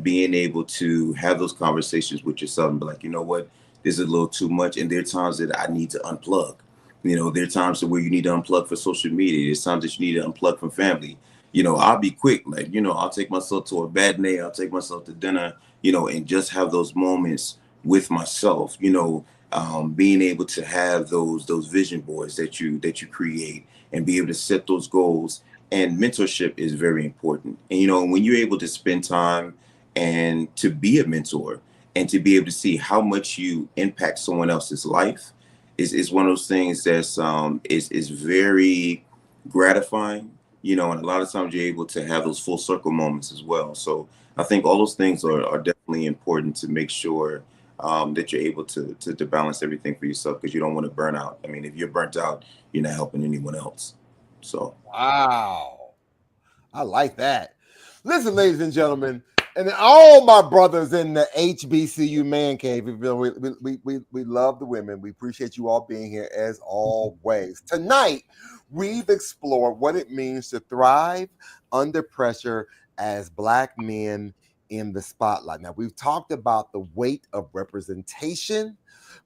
being able to have those conversations with yourself and be like, you know what, this is a little too much. And there are times that I need to unplug. There are times where you need to unplug for social media. There's times that you need to unplug from family. I'll be quick. Like, I'll take myself to a bad day. I'll take myself to dinner, and just have those moments with myself, being able to have those vision boards that you create and be able to set those goals. And mentorship is very important. And, when you're able to spend time and to be a mentor and to be able to see how much you impact someone else's life is one of those things that's is very gratifying, and a lot of times you're able to have those full circle moments as well. So I think all those things are definitely important to make sure that you're able to balance everything for yourself, because you don't want to burn out. I mean, if you're burnt out, you're not helping anyone else. So wow, I like that. Listen, ladies and gentlemen, and all my brothers in the HBCU Man Cave, we love the women. We appreciate you all being here as always. Tonight, we've explored what it means to thrive under pressure as Black men in the spotlight. Now, we've talked about the weight of representation,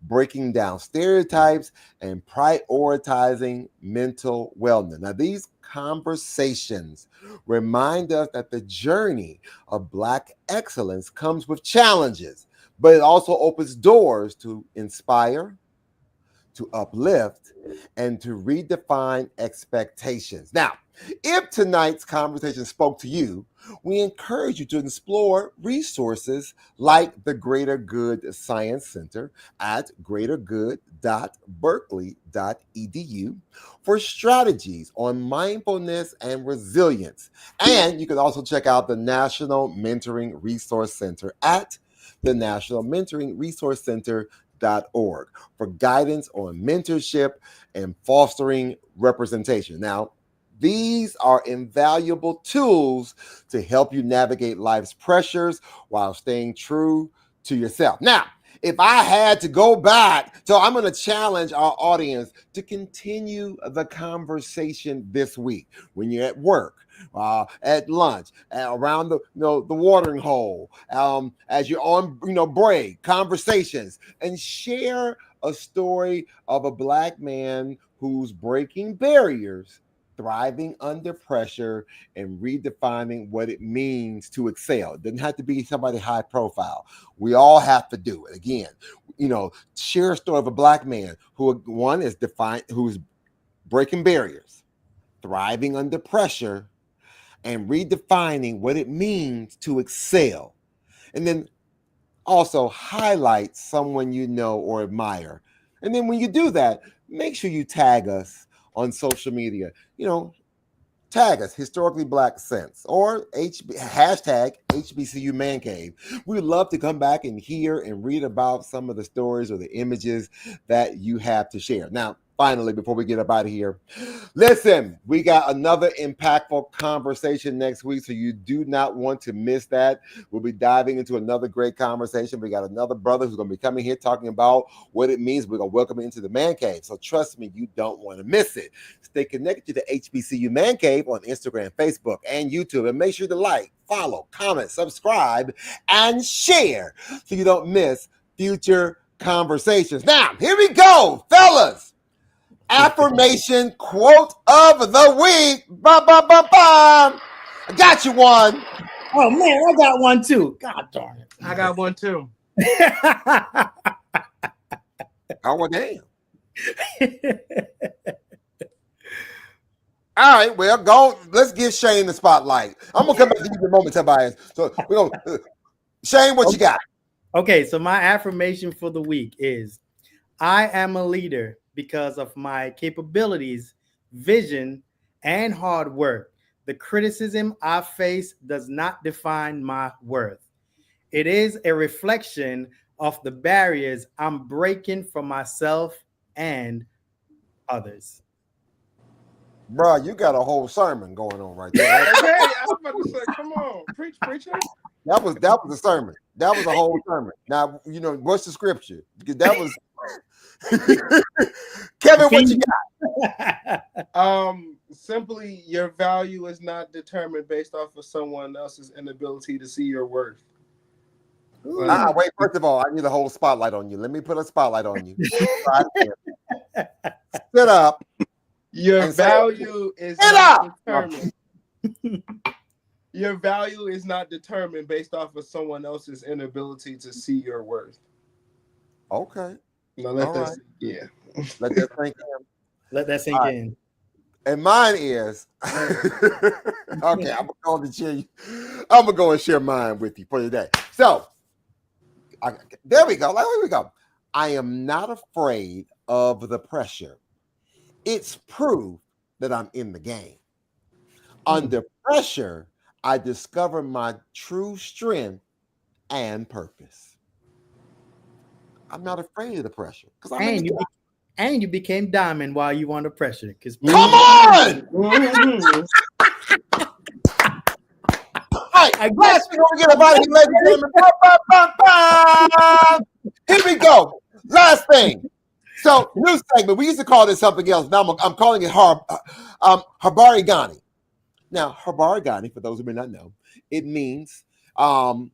breaking down stereotypes, and prioritizing mental wellness. Now, these conversations remind us that the journey of Black excellence comes with challenges, but it also opens doors to inspire, to uplift, and to redefine expectations. Now, If tonight's conversation spoke to you, we encourage you to explore resources like the Greater Good Science Center at greatergood.berkeley.edu for strategies on mindfulness and resilience. And you can also check out the National Mentoring Resource Center at the National Mentoring Resource Center.org for guidance on mentorship and fostering representation. Now, these are invaluable tools to help you navigate life's pressures while staying true to yourself. Now, if I had to go back, so I'm going to challenge our audience to continue the conversation this week when you're at work, at lunch, around the the watering hole, as you're on break, conversations, and share a story of a Black man who's breaking barriers, thriving under pressure, and redefining what it means to excel. It doesn't have to be somebody high profile. We all have to do it. Again, share a story of a Black man who's breaking barriers, thriving under pressure, and redefining what it means to excel. And then also highlight someone you know or admire. And then when you do that, make sure you tag us on social media. Tag us Historically Black Sense or hashtag HBCU Man Cave. We'd love to come back and hear and read about some of the stories or the images that you have to share. Now, finally, before we get up out of here, listen, we got another impactful conversation next week, so you do not want to miss that. We'll be diving into another great conversation. We got another brother who's going to be coming here talking about what it means. We're going to welcome him into the Man Cave. So trust me, you don't want to miss it. Stay connected to the HBCU Man Cave on Instagram, Facebook, and YouTube. And make sure to like, follow, comment, subscribe, and share so you don't miss future conversations. Now, here we go, fellas. Affirmation quote of the week. Bum, bum, bum, bum. I got you one. Oh man, I got one too. God darn it. I got one too. Oh, well, damn. All right, well, go. Let's give Shane the spotlight. I'm gonna come back to you in a moment, Tobias. So we're gonna Shane, what you got? Okay, so my affirmation for the week is I am a leader because of my capabilities, vision, and hard work. The criticism I face does not define my worth. It is a reflection of the barriers I'm breaking for myself and others. Bro, you got a whole sermon going on right there. Okay, I was about to say, come on, preacher. That was a sermon. That was a whole sermon. Now, what's the scripture? Because that was Kevin, what you got? Simply, your value is not determined based off of someone else's inability to see your worth. Wait, first of all, I need a whole spotlight on you. Let me put a spotlight on you. Sit up. Your value is not determined. Your value is not determined based off of someone else's inability to see your worth. Okay. Now let that sink in. Let that sink in. Let that sink in. And mine is okay. I'm gonna go and share mine with you for today. So there we go. Here we go. I am not afraid of the pressure. It's proof that I'm in the game. Under pressure, I discover my true strength and purpose. I'm not afraid of the pressure because and you became diamond while you were under pressure. Come on! Right, last week we get about it, ladies and gentlemen. Here we go. Last thing. So, new segment. We used to call this something else. Now I'm calling it Habari Gani. Now, Habari Gani, for those who may not know, it means the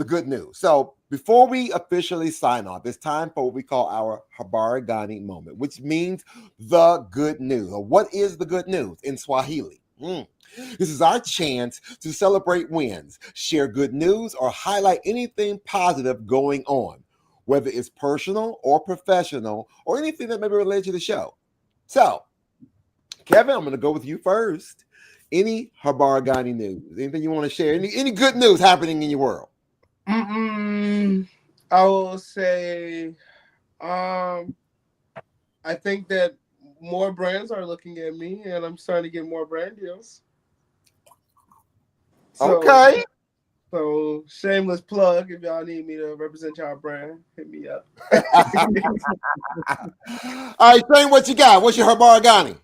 good news. So, before we officially sign off, it's time for what we call our Habari Gani moment, which means the good news. Or what is the good news in Swahili? This is our chance to celebrate wins, share good news, or highlight anything positive going on, whether it's personal or professional, or anything that may be related to the show. So, Kevin, I'm going to go with you first. Any Habargani news? Anything you want to share? Any good news happening in your world? I will say, I think that more brands are looking at me, and I'm starting to get more brand deals. Okay. So shameless plug. If y'all need me to represent y'all brand, hit me up. All right, Shane, what you got? What's your Habargani?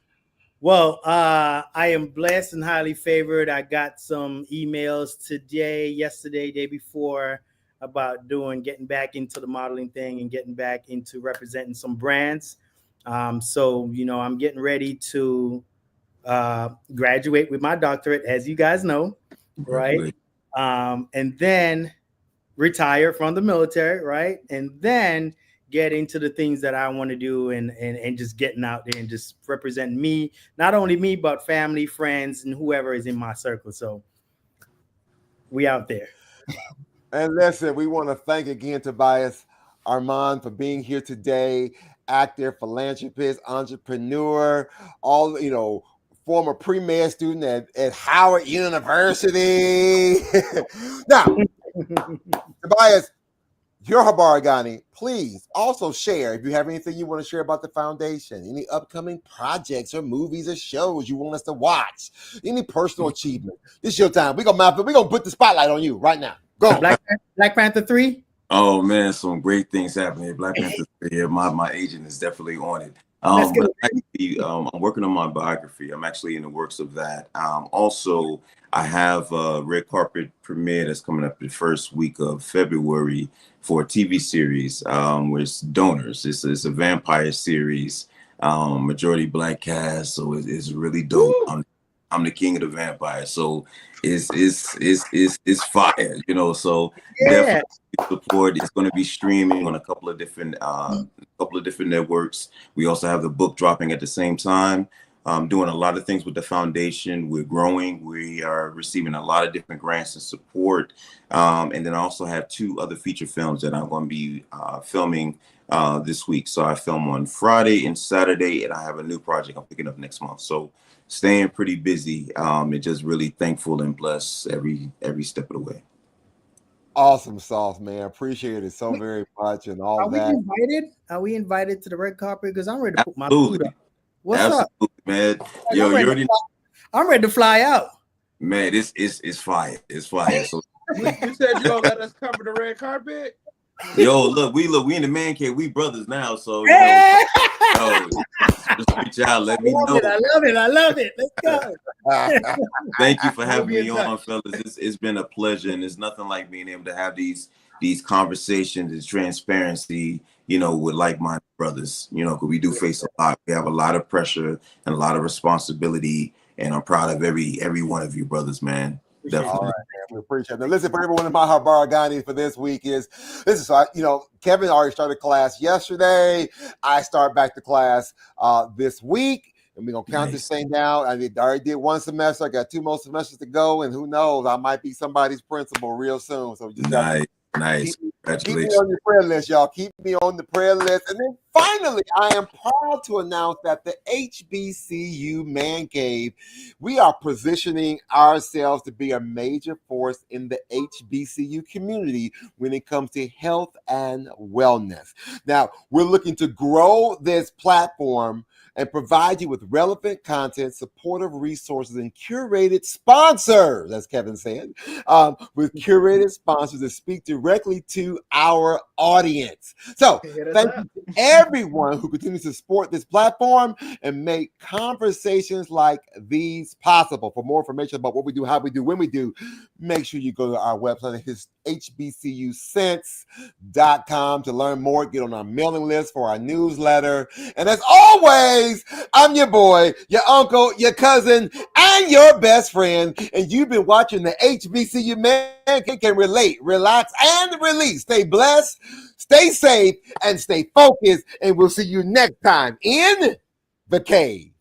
Well, I am blessed and highly favored. I got some emails today, yesterday, day before about getting back into the modeling thing and getting back into representing some brands. So, I'm getting ready to graduate with my doctorate, as you guys know, right? And then retire from the military, right? And then get into the things that I want to do and just getting out there and just representing me, not only me, but family, friends, and whoever is in my circle. So we out there. And listen, we want to thank again Tobias Armand for being here today. Actor, philanthropist, entrepreneur, all former pre-med student at Howard University. Now, Tobias, your Habargani, please also share if you have anything you want to share about the foundation, any upcoming projects or movies or shows you want us to watch, any personal achievement. This is your time. We're gonna put the spotlight on you right now. Go. Black Panther 3. Oh man, some great things happening. Black Panther 3. Yeah, my agent is definitely on it. Let's go. I'm working on my biography. I'm actually in the works of that. Also, I have a red carpet premiere that's coming up the first week of February for a TV series with Donors. It's a vampire series, majority Black cast, so it's really dope. I'm the king of the vampires, so it's fire, So definitely support. It's going to be streaming on a couple of different networks. We also have the book dropping at the same time. Doing a lot of things with the foundation. We're growing. We are receiving a lot of different grants and support. And then I also have 2 other feature films that I'm going to be filming this week. So I film on Friday and Saturday, and I have a new project I'm picking up next month. So staying pretty busy and just really thankful and blessed every step of the way. Awesome sauce, man. Appreciate it so very much and all that. Are we invited to the red carpet? Because I'm ready to put my food up. What's Absolutely, up, man? Yo, I'm ready to fly out. Man, it's fire. It's fire. So you said you don't let us cover the red carpet. Yo, look, we in the man cave. We brothers now, so just reach out. Let me know. I love it. Let's go. Thank you for having me on, fellas. It's been a pleasure, and there's nothing like being able to have these conversations, this transparency, with like-minded brothers. Because we do face a lot. We have a lot of pressure and a lot of responsibility, and I'm proud of every one of you brothers, man. Definitely. All right, man. We appreciate it. Now, listen, for everyone in my Habargani for this week so Kevin already started class yesterday. I start back to class this week, and we're gonna count this thing down. I already did 1 semester. I got 2 more semesters to go, and who knows, I might be somebody's principal real soon. So just Nice. Keep me on your prayer list, y'all. Keep me on the prayer list. And then finally, I am proud to announce that the HBCU Man Cave, we are positioning ourselves to be a major force in the HBCU community when it comes to health and wellness. Now, we're looking to grow this platform and provide you with relevant content, supportive resources, and curated sponsors, as Kevin said, with curated sponsors that speak directly to our audience. So thank you to everyone who continues to support this platform and make conversations like these possible. For more information about what we do, how we do, when we do, make sure you go to our website, hbcusense.com, to learn more, get on our mailing list for our newsletter. And as always, I'm your boy, your uncle, your cousin, and your best friend. And you've been watching the HBCU Man Cave. Can relate, relax, and release. Stay blessed, stay safe, and stay focused. And we'll see you next time in the cave.